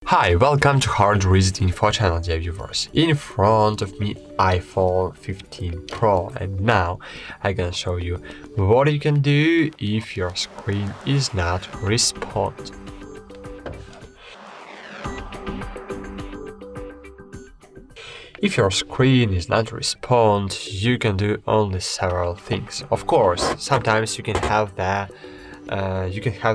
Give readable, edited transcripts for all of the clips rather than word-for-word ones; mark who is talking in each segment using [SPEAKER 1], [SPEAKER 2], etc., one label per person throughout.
[SPEAKER 1] Hi, welcome to HardReset.Info channel, dear viewers. In front of me, iPhone 15 Pro, and now I'm gonna show you what you can do if your screen is not respond. If your screen is not respond, you can do only several things. Of course, sometimes you can have the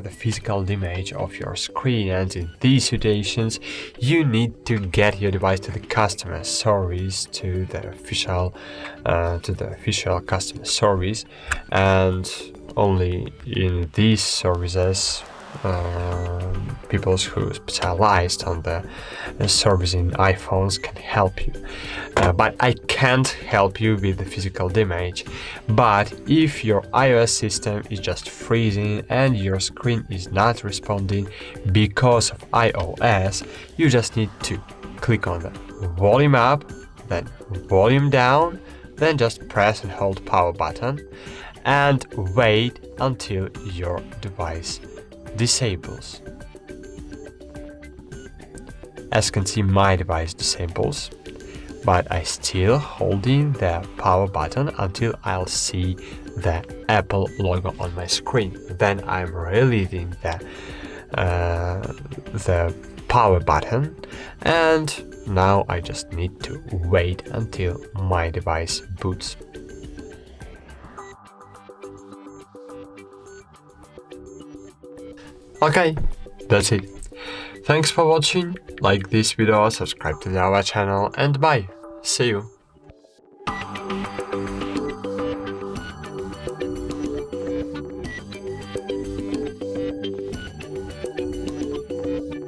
[SPEAKER 1] physical damage of your screen, and in these situations you need to get your device to the customer service, to the official customer service, and only in these services people who specialized on the servicing iPhones can help you. But I can't help you with the physical damage. But if your iOS system is just freezing and your screen is not responding because of iOS, you just need to click on the volume up, then volume down, then just press and hold power button and wait until your device disables. As you can see, my device disables, but I still holding the power button until I'll see the Apple logo on my screen. Then I'm releasing the power button, and now I just need to wait until my device boots. Okay, that's it. Thanks for watching, like this video, subscribe to our channel, and bye. See you.